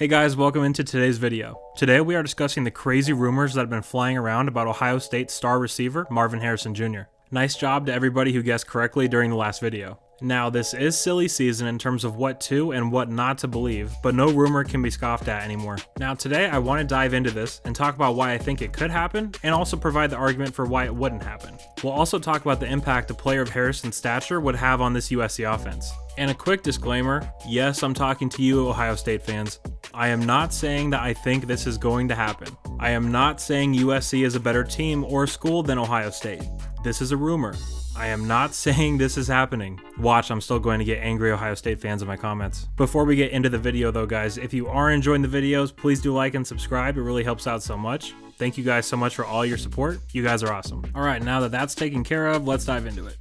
Hey guys, welcome into today's video. Today we are discussing the crazy rumors that have been flying around about Ohio State star receiver Marvin Harrison Jr. Nice job to everybody who guessed correctly during the last video. Now this is silly season in terms of what to and what not to believe, but no rumor can be scoffed at anymore. Now today I want to dive into this and talk about why I think it could happen and also provide the argument for why it wouldn't happen. We'll also talk about the impact a player of Harrison's stature would have on this USC offense. And a quick disclaimer, yes, I'm talking to you Ohio State fans. I am not saying that I think this is going to happen. I am not saying USC is a better team or school than Ohio State. This is a rumor. I am not saying this is happening. Watch, I'm still going to get angry Ohio State fans in my comments. Before we get into the video though guys, if you are enjoying the videos, please do like and subscribe. It really helps out so much. Thank you guys so much for all your support. You guys are awesome. Alright, now that that's taken care of, let's dive into it.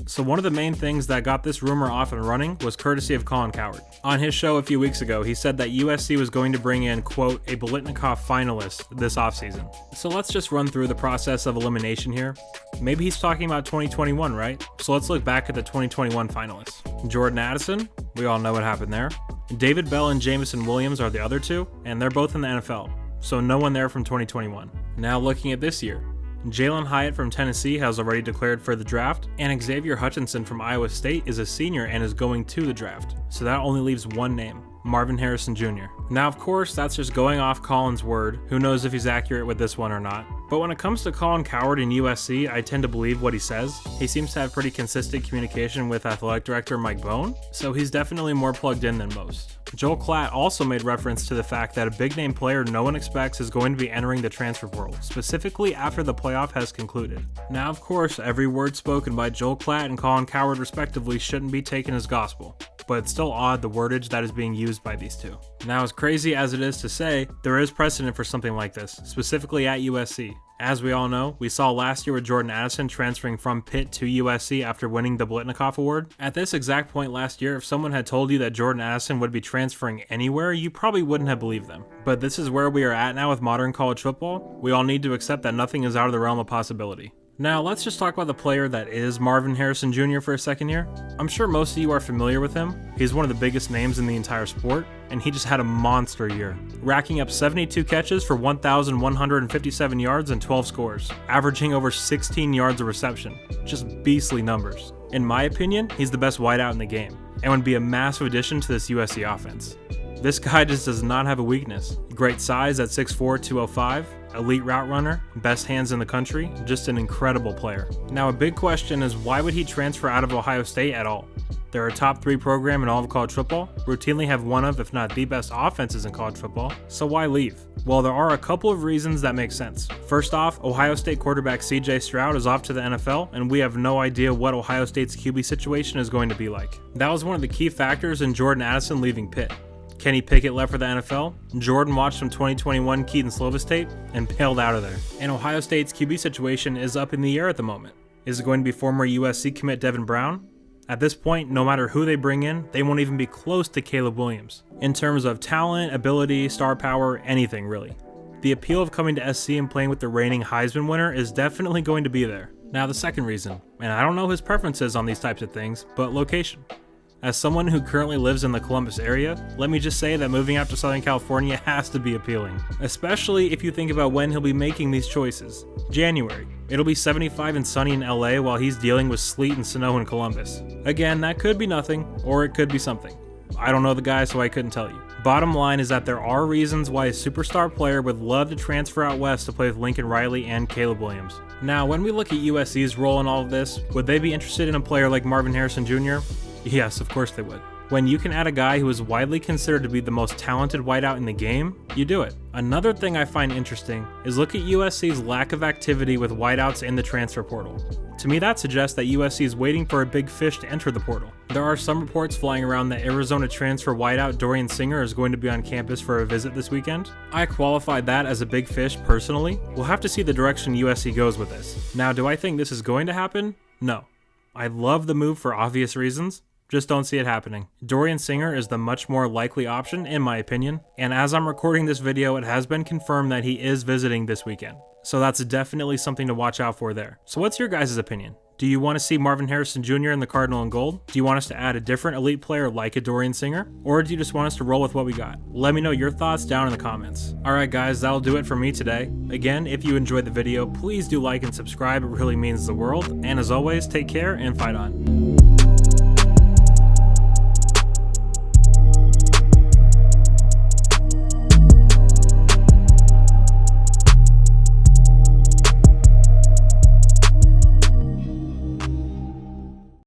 So one of the main things that got this rumor off and running was courtesy of Colin Cowherd. On his show a few weeks ago, he said that USC was going to bring in, quote, a Biletnikoff finalist this offseason. So let's just run through the process of elimination here. Maybe he's talking about 2021, right? So let's look back at the 2021 finalists. Jordan Addison, we all know what happened there. David Bell and Jamison Williams are the other two, and they're both in the NFL. So no one there from 2021. Now looking at this year. Jalen Hyatt from Tennessee has already declared for the draft, and Xavier Hutchinson from Iowa State is a senior and is going to the draft. So that only leaves one name, Marvin Harrison Jr. Now of course that's just going off Colin's word, who knows if he's accurate with this one or not. But when it comes to Colin Cowherd in USC, I tend to believe what he says. He seems to have pretty consistent communication with athletic director Mike Bohn, so he's definitely more plugged in than most. Joel Klatt also made reference to the fact that a big name player no one expects is going to be entering the transfer portal, specifically after the playoff has concluded. Now of course, every word spoken by Joel Klatt and Colin Cowherd respectively shouldn't be taken as gospel, but it's still odd the wordage that is being used by these two. Now as crazy as it is to say, there is precedent for something like this, specifically at USC. As we all know, we saw last year with Jordan Addison transferring from Pitt to USC after winning the Biletnikoff Award. At this exact point last year, if someone had told you that Jordan Addison would be transferring anywhere, you probably wouldn't have believed them. But this is where we are at now with modern college football. We all need to accept that nothing is out of the realm of possibility. Now let's just talk about the player that is Marvin Harrison Jr. for a second here. I'm sure most of you are familiar with him. He's one of the biggest names in the entire sport, and he just had a monster year, racking up 72 catches for 1,157 yards and 12 scores, averaging over 16 yards of reception. Just beastly numbers. In my opinion, he's the best wideout in the game, and would be a massive addition to this USC offense. This guy just does not have a weakness. Great size at 6'4", 205, elite route runner, best hands in the country, just an incredible player. Now a big question is why would he transfer out of Ohio State at all? They're a top 3 program in all of college football, routinely have one of, if not the best offenses in college football, so why leave? Well, there are a couple of reasons that make sense. First off, Ohio State quarterback CJ Stroud is off to the NFL, and we have no idea what Ohio State's QB situation is going to be like. That was one of the key factors in Jordan Addison leaving Pitt. Kenny Pickett left for the NFL, Jordan watched some 2021 Keaton Slovis tape, and bailed out of there. And Ohio State's QB situation is up in the air at the moment. Is it going to be former USC commit Devin Brown? At this point, no matter who they bring in, they won't even be close to Caleb Williams. In terms of talent, ability, star power, anything really. The appeal of coming to SC and playing with the reigning Heisman winner is definitely going to be there. Now the second reason, and I don't know his preferences on these types of things, but location. As someone who currently lives in the Columbus area, let me just say that moving out to Southern California has to be appealing. Especially if you think about when he'll be making these choices. January. It'll be 75 and sunny in LA while he's dealing with sleet and snow in Columbus. Again, that could be nothing, or it could be something. I don't know the guy, so I couldn't tell you. Bottom line is that there are reasons why a superstar player would love to transfer out west to play with Lincoln Riley and Caleb Williams. Now, when we look at USC's role in all of this, would they be interested in a player like Marvin Harrison Jr.? Yes, of course they would. When you can add a guy who is widely considered to be the most talented wideout in the game, you do it. Another thing I find interesting is look at USC's lack of activity with wideouts in the transfer portal. To me, that suggests that USC is waiting for a big fish to enter the portal. There are some reports flying around that Arizona transfer wideout Dorian Singer is going to be on campus for a visit this weekend. I qualified that as a big fish personally. We'll have to see the direction USC goes with this. Now, do I think this is going to happen? No. I love the move for obvious reasons. Just don't see it happening. Dorian Singer is the much more likely option in my opinion, and as I'm recording this video, it has been confirmed that he is visiting this weekend. So that's definitely something to watch out for there. So what's your guys' opinion? Do you want to see Marvin Harrison Jr. in the Cardinal and Gold? Do you want us to add a different elite player like a Dorian Singer? Or do you just want us to roll with what we got? Let me know your thoughts down in the comments. Alright guys, that'll do it for me today. Again, if you enjoyed the video, please do like and subscribe, it really means the world. And as always, take care and fight on.